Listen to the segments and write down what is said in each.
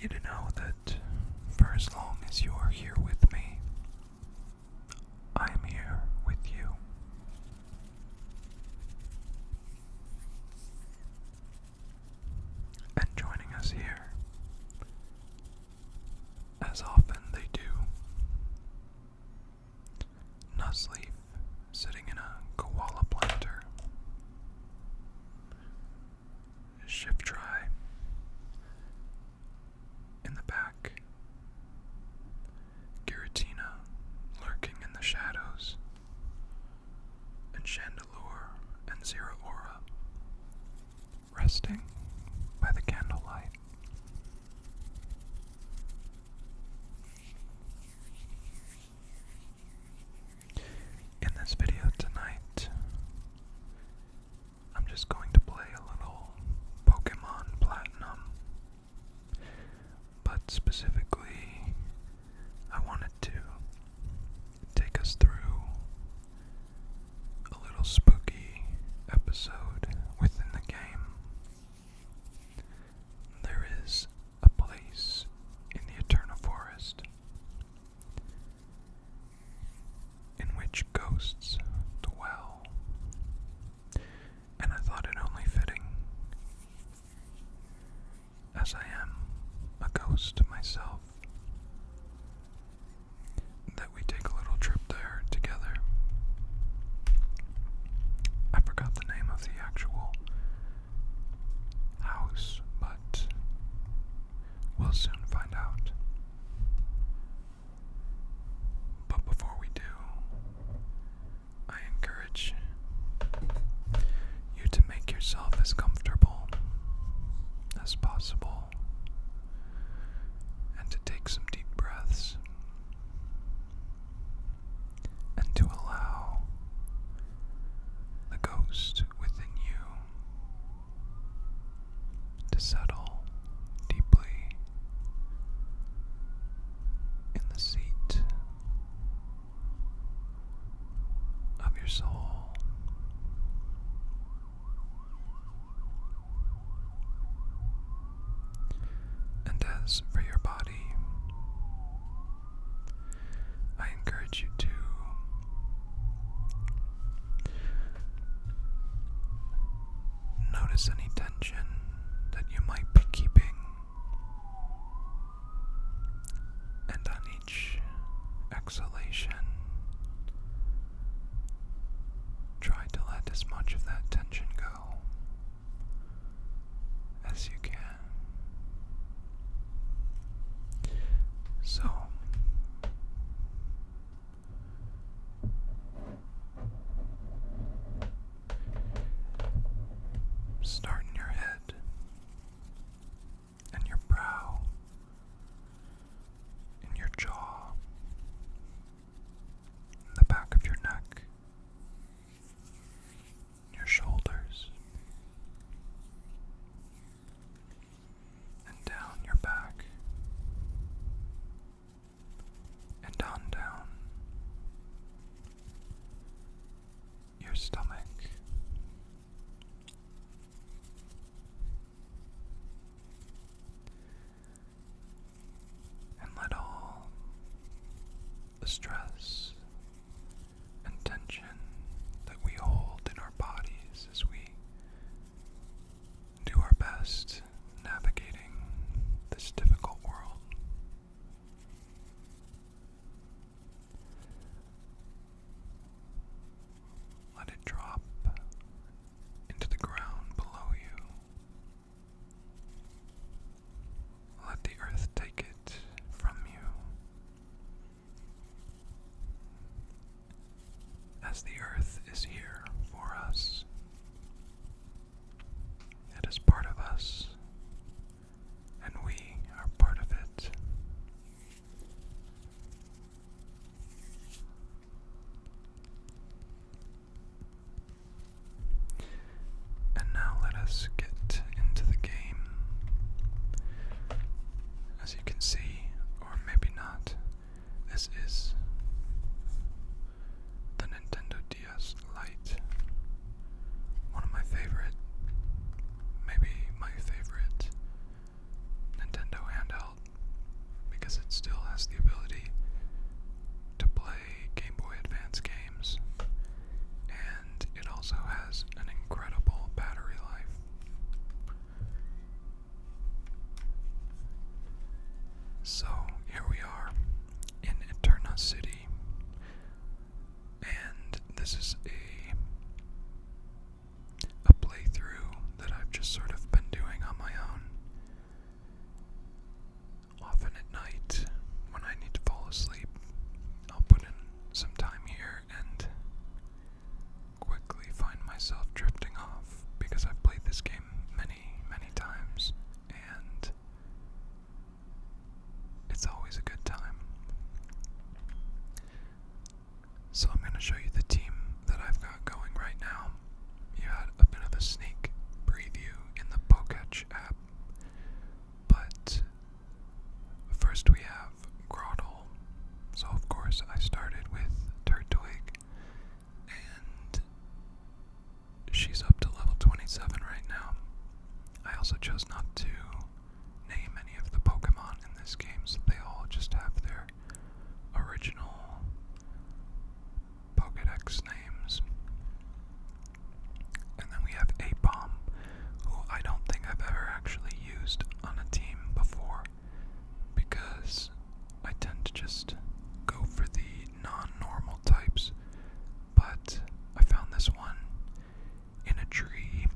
you to know that for as long as you are here with me, I am here with you. And joining us here, as often they do, Nuzleaf sitting in a koala planter, Shift Try in the back, Giratina lurking in the shadows, and Chandelure and Zero Aura resting by the candlelight. In this video tonight, I'm just going to play a little Pokemon Platinum, but specifically, I wanted to take us through a little spooky episode within the game. There is a place in the Eterna Forest in which ghosts dwell, and I thought it only fitting, as I am a ghost myself, that we take a little trip there together. I forgot the name of the actual house, but we'll soon find out. But before we do, I encourage you to make yourself as comfortable as possible and to take some deep breaths and to allow the ghost within you to settle deeply in the seat of your soul. And as for your body, I encourage you to notice any tension that you might be keeping, and on each exhalation, try to let as much of that tension go as you can. So, start in your head and your brow, in your jaw, in the back of your neck, your shoulders, and down your back, and on down your stomach. And let all the stress and tension that we hold in our bodies as we do our best navigating this difficult world, let it drop into the ground below you. Let the earth take it from you, as the earth is here for us. It is part of us, and we are part of it. And now let us get into the game. As you can see, or maybe not, this is the Nintendo DS Lite. myself drifting off because I've played this game many, many times, and it's always a good time. So I'm going to show you the team that I've got going right now. You had a bit of a sneak preview in the Poketch app, but first we have Grottle. So of course I started with Turtwig, and she's up to level 27 right now. I also chose not to name any of the Pokemon in this game, so they all just have their original Pokedex names. And then we have A-Bomb, who I don't think I've ever actually used on a team before, because I tend to just go for the non-normal types, but I found this one in a tree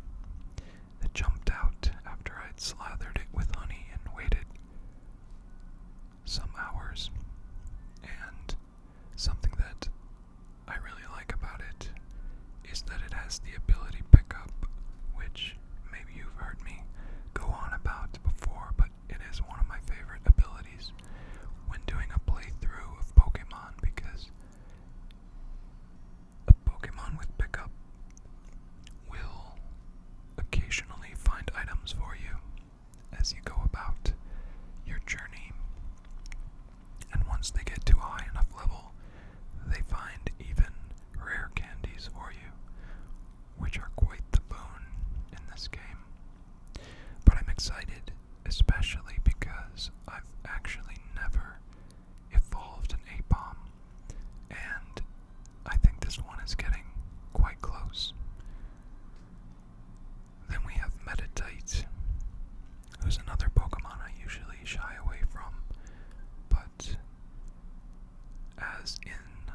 that jumped out after I'd slathered it with honey and waited some hours. And something that I really like about it is that it has the ability pickup, which maybe you've heard me go on about before, but it is one of my favorite abilities when doing a playthrough of Pokemon, because a Pokemon with pickup will occasionally find items for you as you go about your journey, and once they get to a high enough level, they find even rare candies for you, which are quite the boon in this game. But I'm excited, especially because I've actually never evolved an A-Bomb, and I think this one is getting quite close. Then we have Meditite, who's another Pokemon I usually shy away from, but as in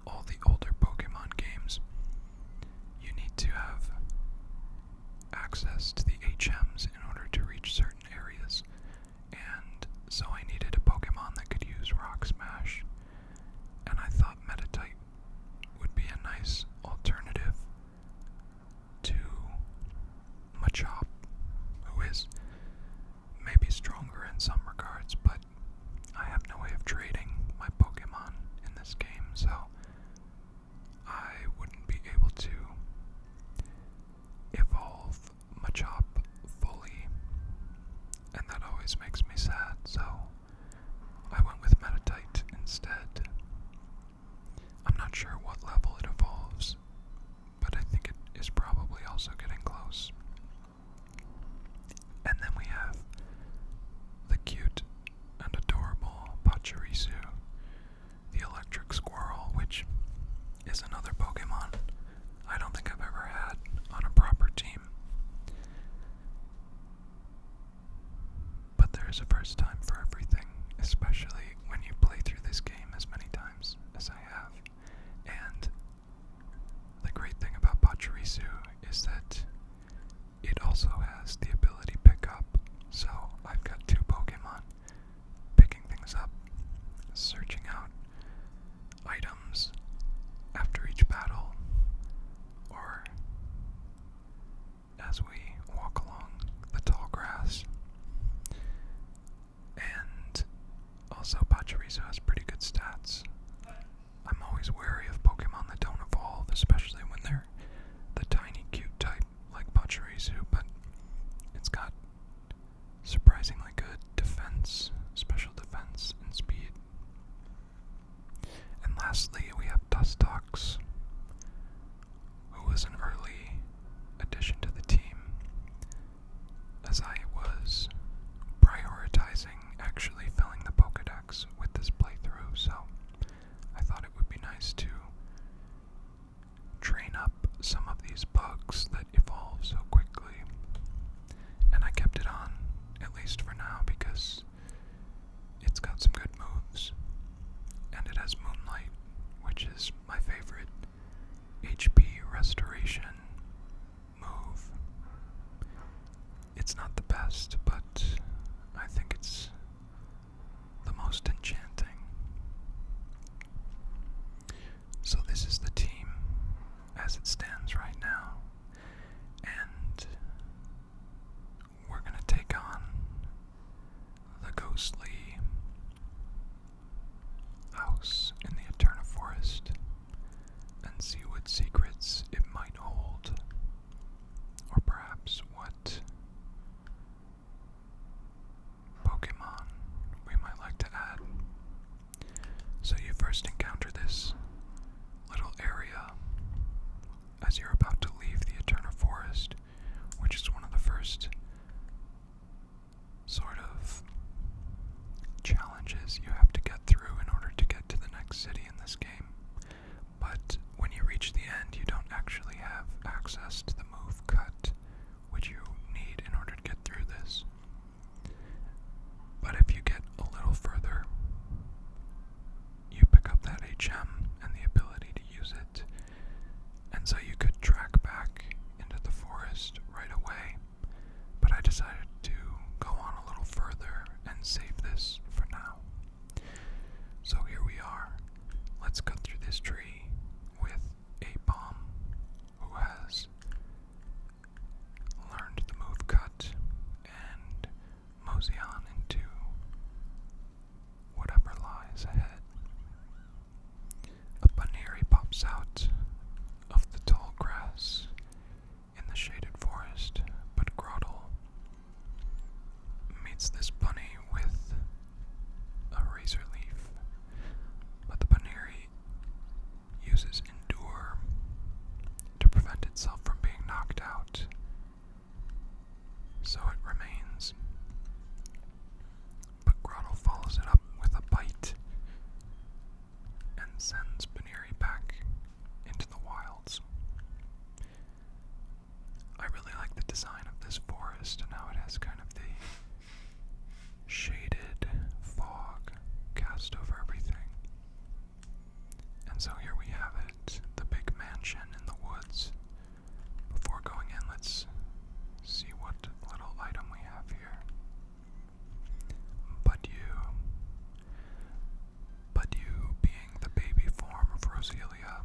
all the older Pokemon games, you need to have access to the HMs in order to reach certain areas, and so I needed a Pokemon that could use Rock Smash, and I thought Meditite would be a nice alternative to Machop, who is maybe stronger in some regards, but I have no way of trading my Pokemon in this game, so I wouldn't be able to evolve Machop fully, and that always makes me sad, so I went with Meditite instead. I'm not sure what level it evolves, but I think it is probably also getting close. And then we have the cute and adorable Pachirisu, the electric squirrel, which is another Pokemon I don't think I've ever had on a proper team. But there is a first time for everything, especially when you play through this game as many times as I have. And the great thing about Pachirisu is that it also has the ability pickup, so I've got two Pokemon picking things up, searching out items after each battle, or as we walk along the tall grass. And also Pachirisu has pretty good stats. I'm always wary of Pokemon that don't evolve, especially when they're the tiny cute type like Pachirisu, but it's got surprisingly good defense, special defense, and speed. And lastly, we have Dustox, who was an early addition to the team, as I was prioritizing actually filling the Pokedex with this playthrough, so I thought it would be nice to train up some of these bugs that evolve so quickly. And I kept it on, at least for now, because it's got some good moves, and it has Moonlight, which is my favorite HP restoration move. It's not the best, but I think it's the most enchanting. So this is the team as it stands right now. And we're going to take on the ghostly house in the Eterna Forest and see what secrets it might hold, or perhaps what Pokemon we might like to add. So you first encounter this little area as you're about to leave the Eterna Forest, which is one of the first sort of challenges you have to get through in order to get to the next city in this game. But when you reach the end, you don't actually have access to the move cut, which you need in order to get through this. But if you get a little further, you pick up that HM and the ability to use it. And so you could track back into the forest right away. But I decided to go on a little further and save this for now. So here we are. Let's cut through this tree with a bomb who has learned the move cut and mosey on into whatever lies ahead. A Baneri pops out of the tall grass in the shaded forest, but Grottle meets this bunny with a razor leaf. But the Baneri uses Endure to prevent itself from being knocked out, so it remains. But Grottle follows it up with a bite and sends Baneri back into the wilds. I really like the design of this forest and how it has kind of the shaded fog cast over everything. And so here we have it, the big mansion in the woods. Before going in, let's see what little item we have here. But you being the baby form of Roselia,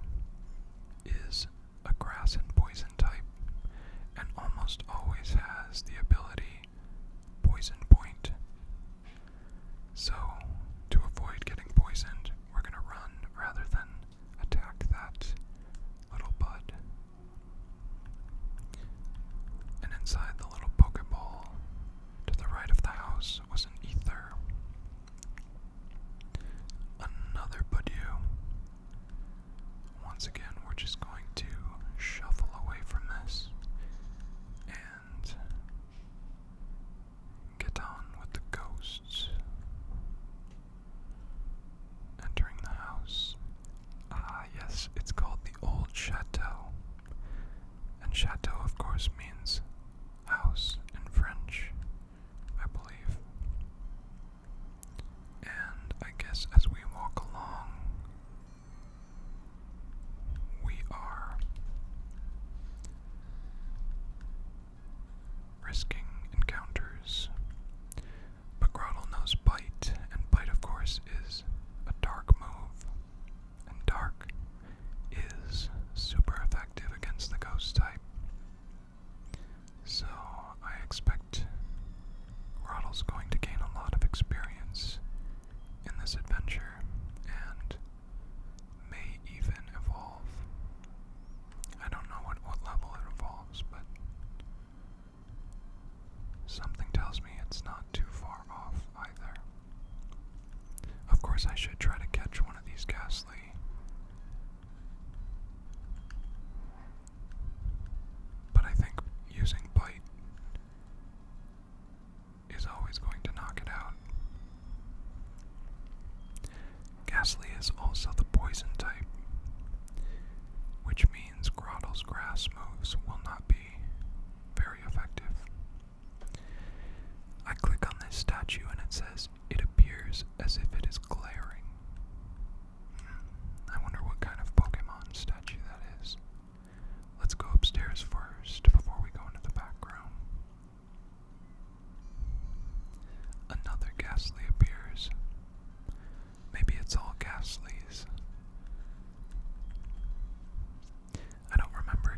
is a grass and poison type, and almost always has the ability Poison Point. So, to avoid getting poisoned, we're going to run rather than attack.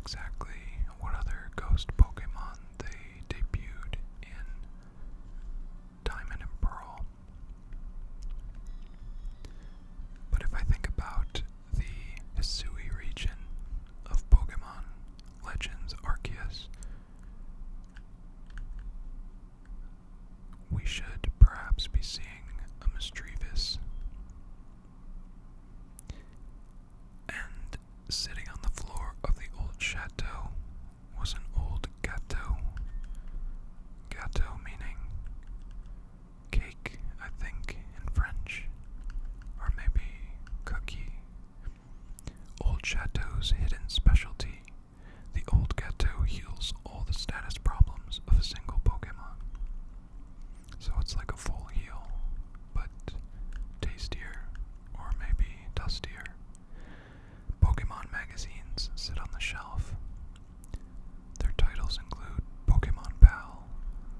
exactly what other ghost Pokemon they debuted in Diamond and Pearl. But if I think about the Hisui region of Pokemon Legends Arceus, we should perhaps be seeing a Mischievous. And sitting on the floor of the old chateau was an old gâteau. Gâteau meaning cake, I think, in French. Or maybe cookie. Old Chateau's hidden specialty. The old gâteau heals all the status problems of a single Pokemon. So it's like a full heal, but tastier, or maybe dustier. Pokemon magazines sit on the shelf. Their titles include Pokemon Pal,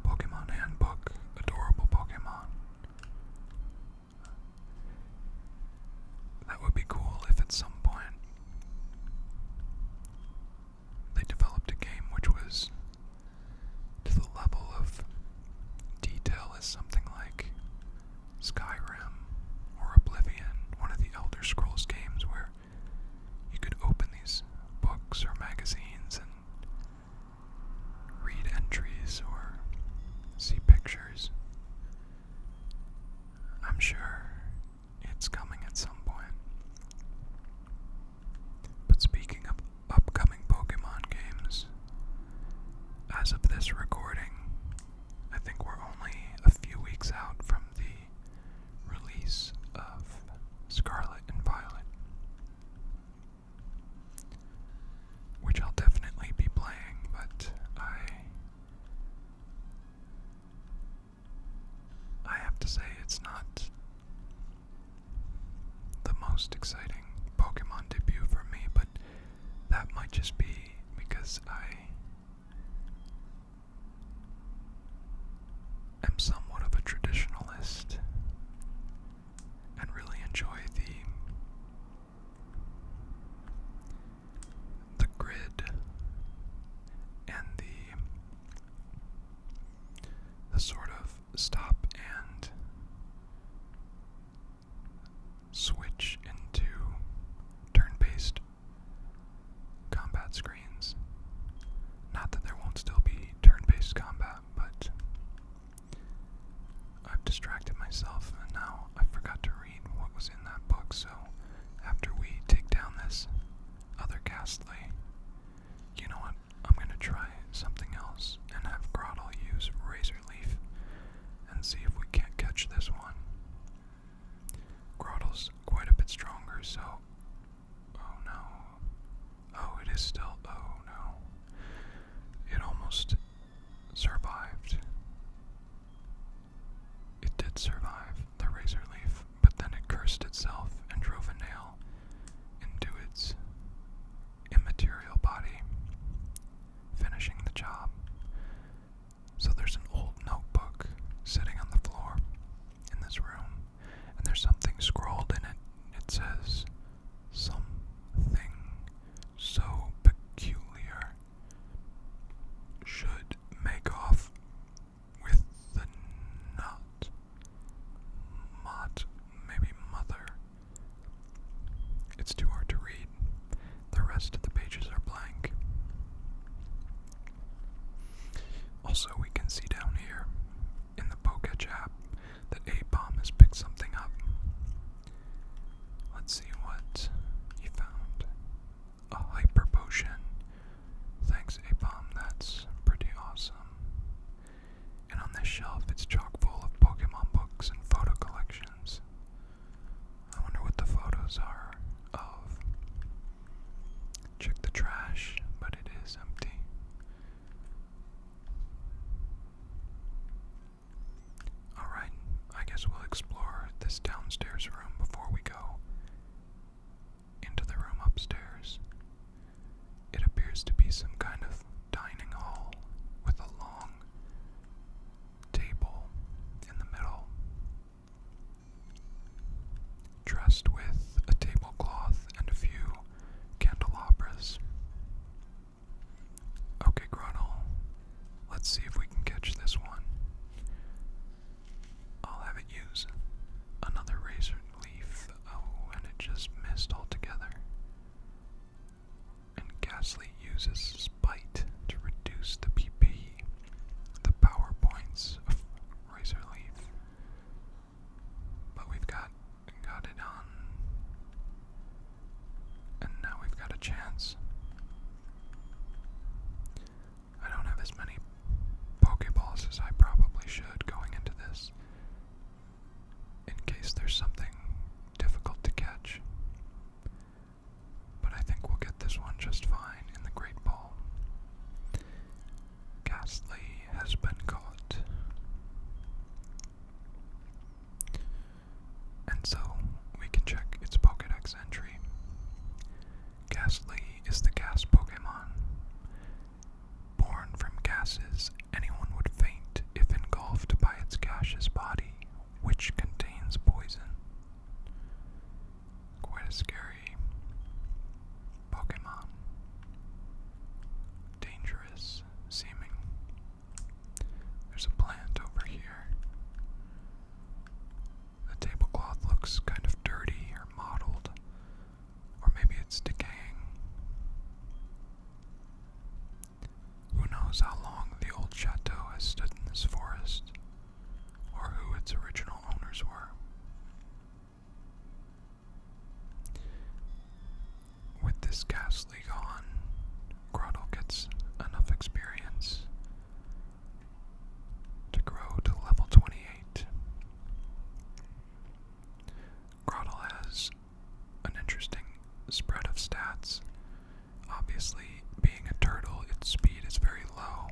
Pokemon Handbook, Adorable Pokemon. That would be cool if at some point they developed a game which was to the level of detail as something like Skyrim or Oblivion, one of the Elder Scrolls games where you could open these books or magazines and read entries or see pictures. I'm sure it's coming at some point. But speaking of upcoming Pokemon games, as of this recording, I think we're only a few weeks out from the release of Scarlet and Violet, which I'll definitely be playing, but I have to say it's not the most exciting Pokemon debut for me, but that might just be because I am somewhat of a traditionalist and really enjoy the grid and the sort of stop and switch into turn-based combat screens. Not that there won't still be turn-based combat, but I've distracted myself and now I forgot to read what was in that book, so after we take down this other Ghastly, you know what, I'm gonna try something else and have Grottle use Razor Leaf and see if we can't catch this one. Grottle's quite a bit stronger, so oh no. Oh, it is still, oh no. It almost survived. It did survive the Razor Leaf, but then it cursed itself and drove a nail into its immaterial body, finishing the job. So there's an old notebook sitting on the floor in this room, and there's something scrawled in it. It says, something so peculiar should make off with the nut. Maybe mother. It's too hard to read. The rest of the pages are blank. Also, we can see down here in the Poketch app that A-Bomb has picked something up. Let's see what he found. A hyper potion. Thanks, A-Bomb, that's pretty awesome. And on this shelf, it's chock full of Pokemon books and photo collections. I wonder what the photos are of. Check the trash, but it is empty. uses Spite to reduce the PP, the power points of Razor Leaf. But we've got it on, and now we've got a chance. I don't have as many Pokeballs as I probably should going into this, in case there's something difficult to catch. But I think we'll get this one just fine in the Great Ball. Ghastly has been caught. And so, we can check its Pokedex entry. Ghastly is the gas Pokemon. Born from gases, anyone would faint if engulfed by its gaseous body, which contains poison. Quite a scary Pokemon. Dangerous seeming. There's a plant over here. The tablecloth looks kind of dirty or mottled, or maybe it's decaying. Who knows how long the old chateau has stood in this forest, or who its original owners were. With this Ghastly gone, Grottle gets enough experience to grow to level 28. Grottle has an interesting spread of stats. Obviously, being a turtle, its speed is very low,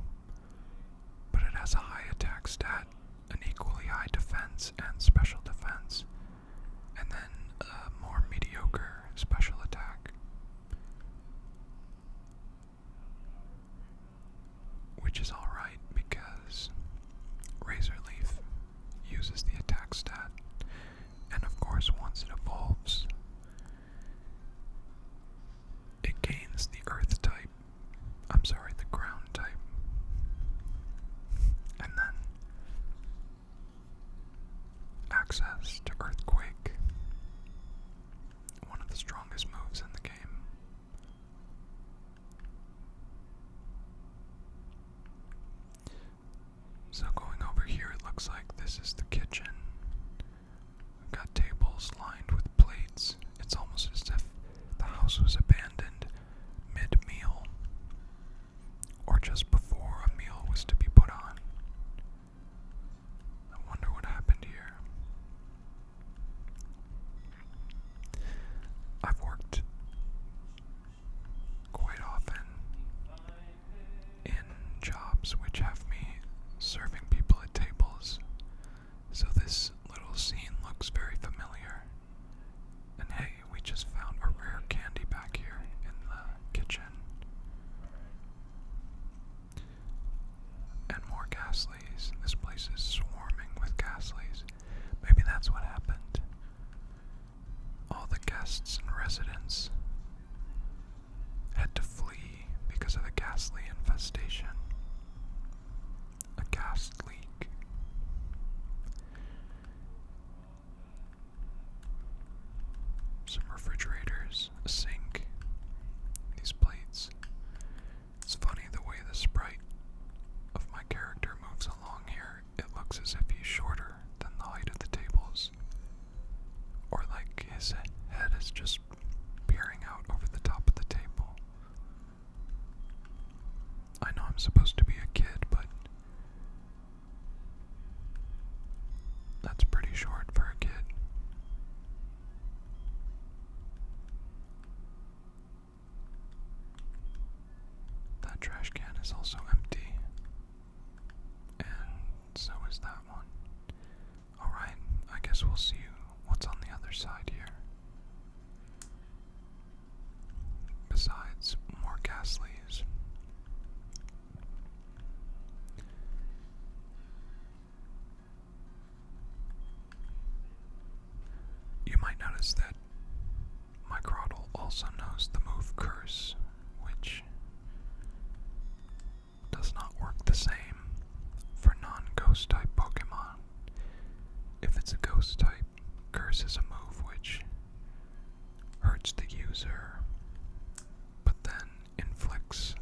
but it has a high attack stat, an equally high defense and special defense, and then a more mediocre special attack. Which is alright because Razor Leaf uses the attack stat, and of course once it evolves, it gains the earth type, the ground type, and then access to Earthquake, one of the strongest moves in the game. So going over here, it looks like this is the kitchen. We've got tables lined with plates. It's almost as if the house was abandoned mid-meal, or just before a meal was to be put on. I wonder what happened here. I've worked quite often in jobs which have me serving people at tables, so this little scene looks very familiar. And hey, we just found a rare candy back here in the kitchen. And more Ghastlies. This place is swarming with Ghastlies. Maybe that's what happened. All the guests and residents had to flee because of a Ghastly infestation. A gas leak. Some refrigerators, a sink, these plates. It's funny the way the sprite of my character moves along here. It looks as if he's shorter than the height of the tables. Or like his head is just peering out over the top of the table. I know I'm supposed to be a kid, but that's pretty short for a kid. That trash can is also empty. And so is that one. Alright, I guess we'll see what's on the other side here. Besides more Ghastlies. You might notice that my Grottle also knows the move Curse, which does not work the same for non-ghost type Pokemon. If it's a ghost type, Curse is a move which hurts the user, but then inflicts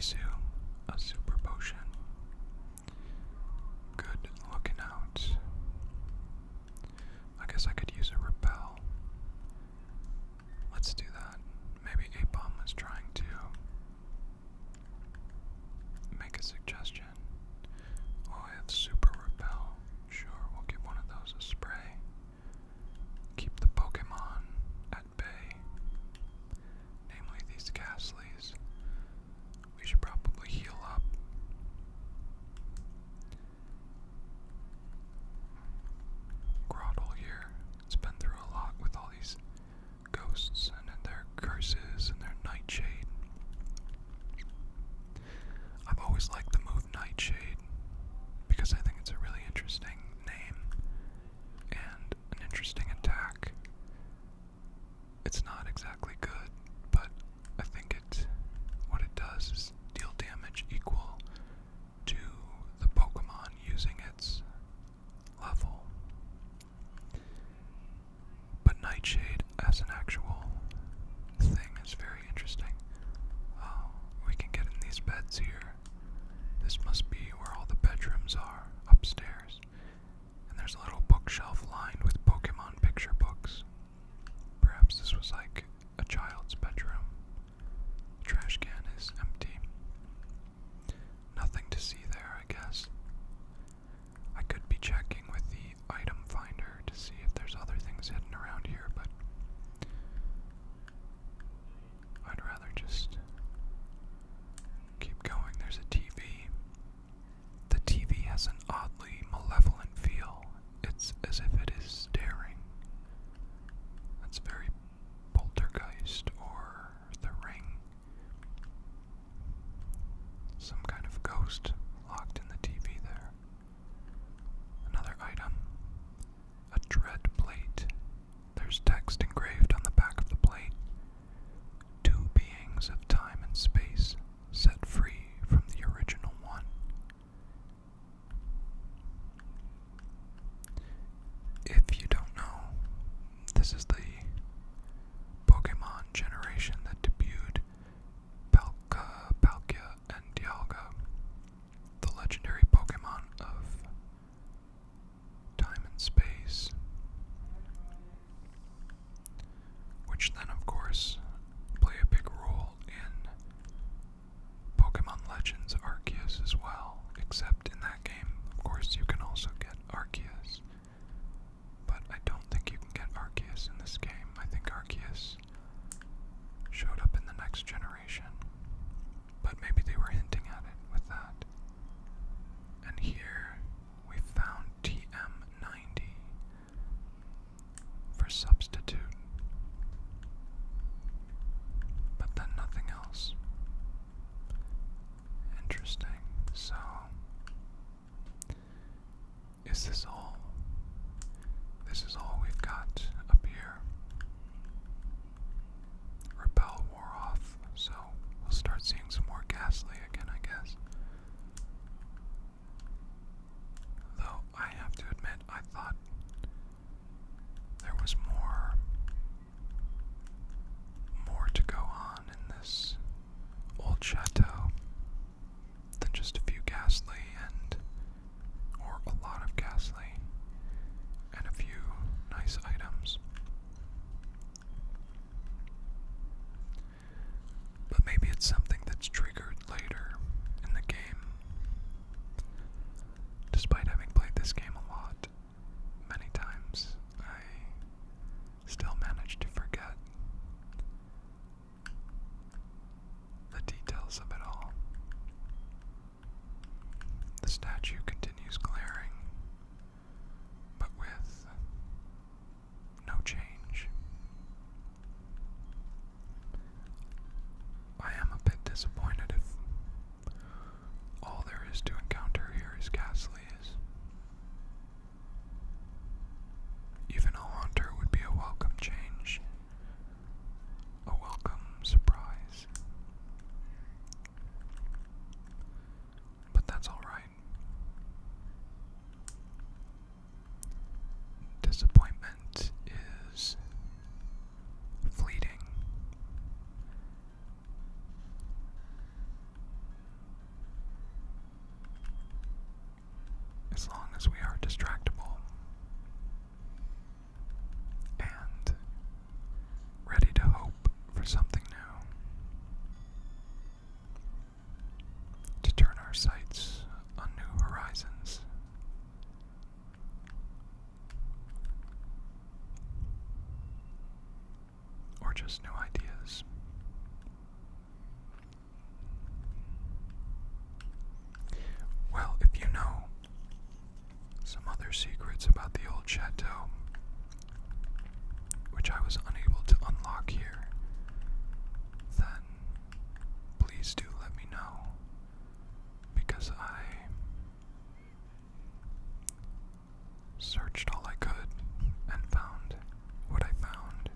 Risu, a super potion. Good looking out. I guess I could use a repel. Let's do that. Maybe A-Bomb was trying to make a suggestion. Oh, I have super repel. Sure, we'll give one of those a spray. Keep the Pokemon at bay. Namely these Ghastlies. We should probably heal up. Grottle here. It's been through a lot with all these ghosts and their curses and their Nightshade. I've always liked the move Nightshade because I think it's a really interesting name and an interesting attack. It's not exactly good, but I think what it does is deal damage equal to the Pokemon using its level. But Nightshade as an actual thing is very interesting. Oh, we can get in these beds here. This must be where all the bedrooms are, upstairs. And there's a little bookshelf lined with Pokemon picture books. Perhaps this was like a child's bedroom. The trash can is empty. Nothing to see there, I guess. I could be checking with the item finder to see if there's other things hidden around here, but I'd rather just keep going. There's a TV. The TV has an oddly malevolent feel. It's as if it is staring. That's very Poltergeist or The Ring. Some kind of ghost locked in the TV there. Another item. A dread plate. There's text engraved on the back of the plate. Two beings of time and space set free from the original one. If you don't know, this is the Pokemon generation that debuted Palkia, and Dialga, the legendary Pokemon of time and space, which then of course play a big role in Pokemon Legends Arceus as well, except in that game, of course, you can also get Arceus, but I don't think you can get Arceus in this game. I think Arceus showed up in the next generation, but maybe they were hinting at it with that. And here we found TM90 for substitute, but then nothing else. Interesting. So, is this all? This is all we've got up here. Repel wore off, so we'll start seeing some more Ghastly again, I guess. Though I have to admit, I thought there was more to go on in this old chateau than just a few Ghastly or a lot of Ghastly and a few nice items. But maybe it's something that's triggered later in the game. Despite having played this game a lot, many times, I still manage to forget the details of it all. The statue continues glaring, but with no change. I am a bit disappointed if all there is to encounter here is Ghastlies. Even a Haunter would be a welcome change, a welcome surprise. But that's alright. our sights on new horizons. Or just new ideas. Well, if you know some other secrets about the old chateau, which I was unable to unlock here, then please do let me know, because I searched all I could and found what I found.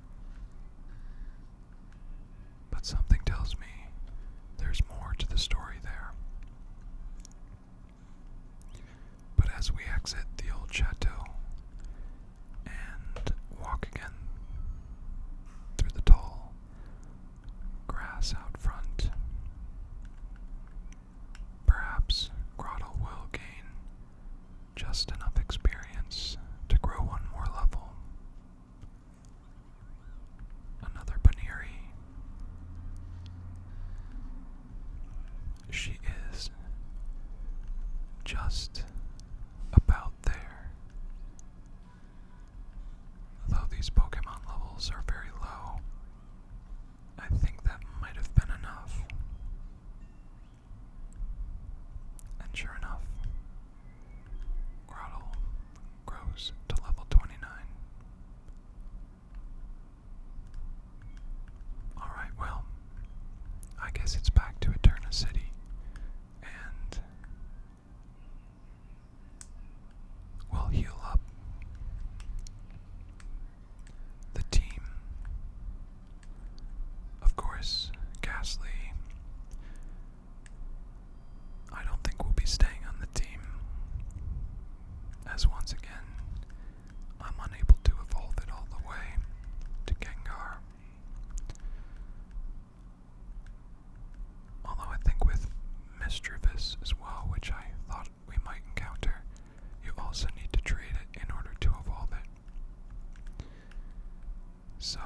But something tells me there's more to the story there. But as we exit the old chateau and walk again through the tall grass out front, perhaps Grotto will gain just enough experience to grow one more level. Another Baneri. She is just about there. Though these Pokemon levels are very low, I think that might have been enough. And sure enough, Grotto grows to level 29. Alright, well, I guess it's back to Eterna City, and we'll heal up the team. Of course, Ghastly, I don't think we'll be staying on the team, as once again, I'm unable to evolve it all the way to Gengar. Although I think with Mischievous as well, which I thought we might encounter, you also need to trade it in order to evolve it. So,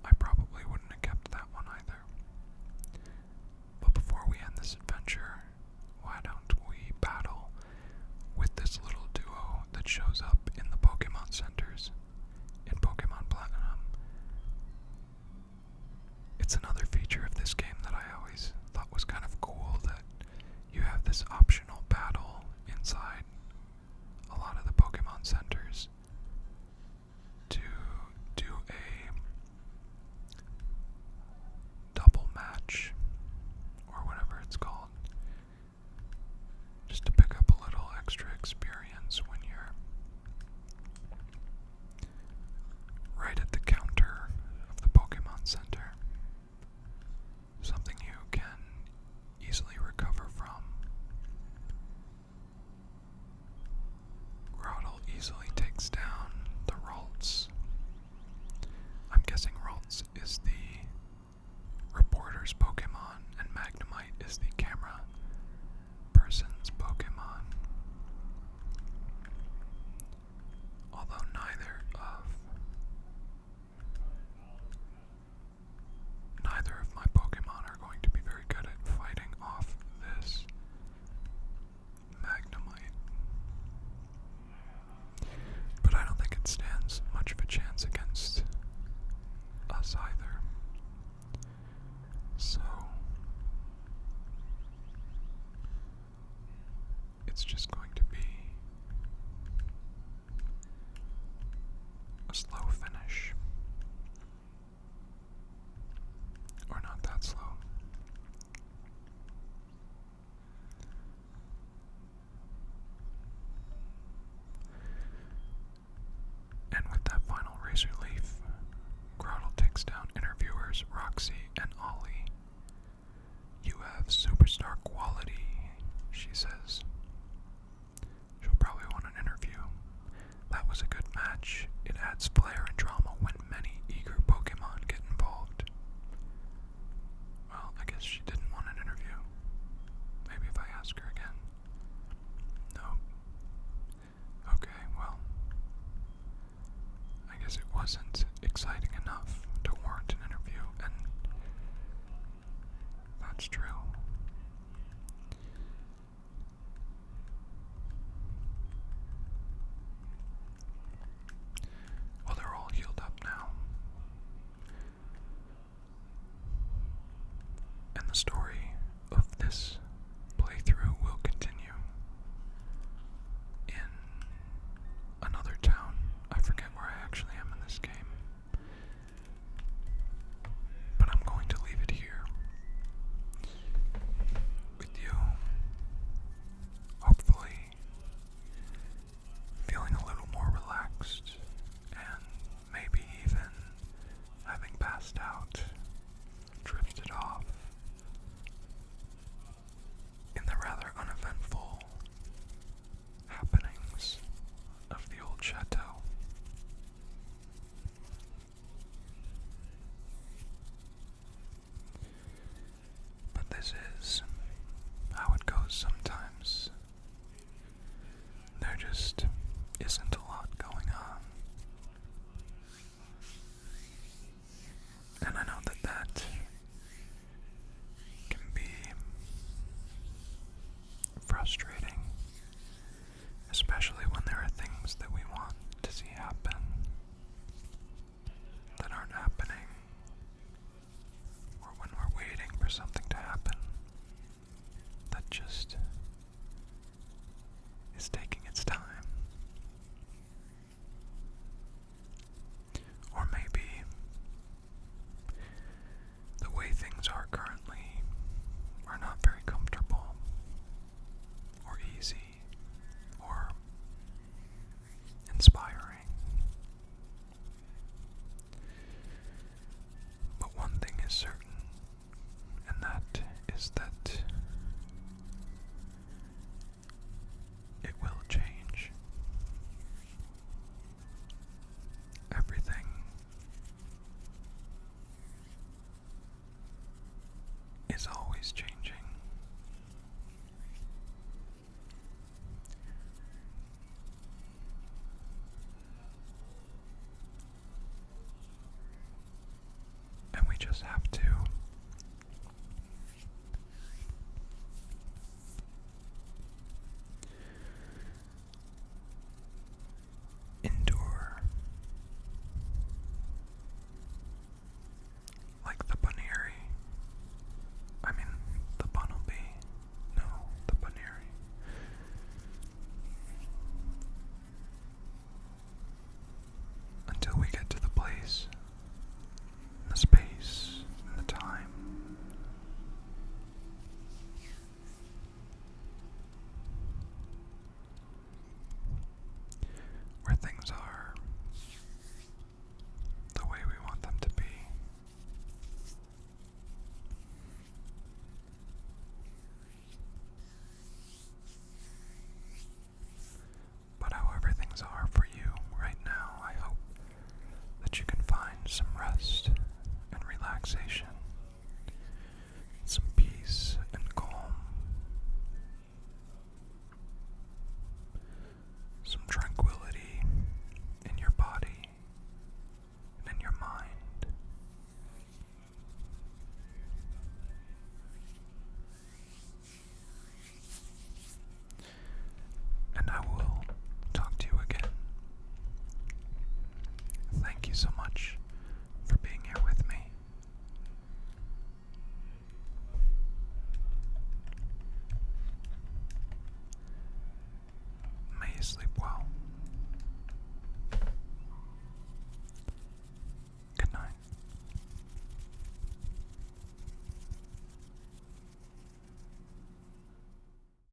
I probably wouldn't have kept that one either. But before we end this adventure, why don't we battle with this little duo that shows up in the Pokemon Centers in Pokemon Platinum? It's another feature of this game that I always thought was kind of cool, that you have this optional battle inside a lot of the Pokemon Centers to do a double match, or whatever it's called, just to pick up a little extra experience when you're right at the counter of the Pokemon Center. Something you can easily recover from. Groudle easily takes down the Ralts. I'm guessing Ralts is the reporter's Pokemon, and Magnemite is the camera person's Pokemon. Although neither of my Pokemon are going to be very good at fighting off this Magnemite. But I don't think it stands much of a chance against us either. So it's just going to be a slow finish. Or not that slow. And with that final Razor Leaf, Groudle takes down interviewers Roxy and Ollie. "You have superstar quality," she says. She'll probably want an interview. "That was a good match. It adds flair and drama when many eager Pokemon get involved." Well, I guess she didn't want an interview. Maybe if I ask her again. No. Okay, well, I guess it wasn't exciting enough to warrant an interview, and that's true. this playthrough will continue in another town. I forget where I actually am in this game, but I'm going to leave it here with you, hopefully feeling a little more relaxed and maybe even having passed out, drifted off in the rather uneventful happenings of the old chateau. But this is how it goes sometimes. There just isn't a lot going on. And I know that that can be frustrating, especially when there are things that we want to see happen that aren't happening, or when we're waiting for something to happen that just is taking its time. Or maybe the way things are currently are not very comfortable or easy or inspiring. But one thing is certain, and that is that it will change. Everything is always changing. And we just have to endure, like the Bunnery. I mean, the Bunnelby. No, the Bunnery. Until we get to the place, the space, and the time where things are the way we want them to be. But however things are for you right now, I hope that you can find some rest and relaxation, some peace and calm, some tranquility in your body and in your mind. And I will talk to you again. Thank you so much for being here with me. May you sleep well.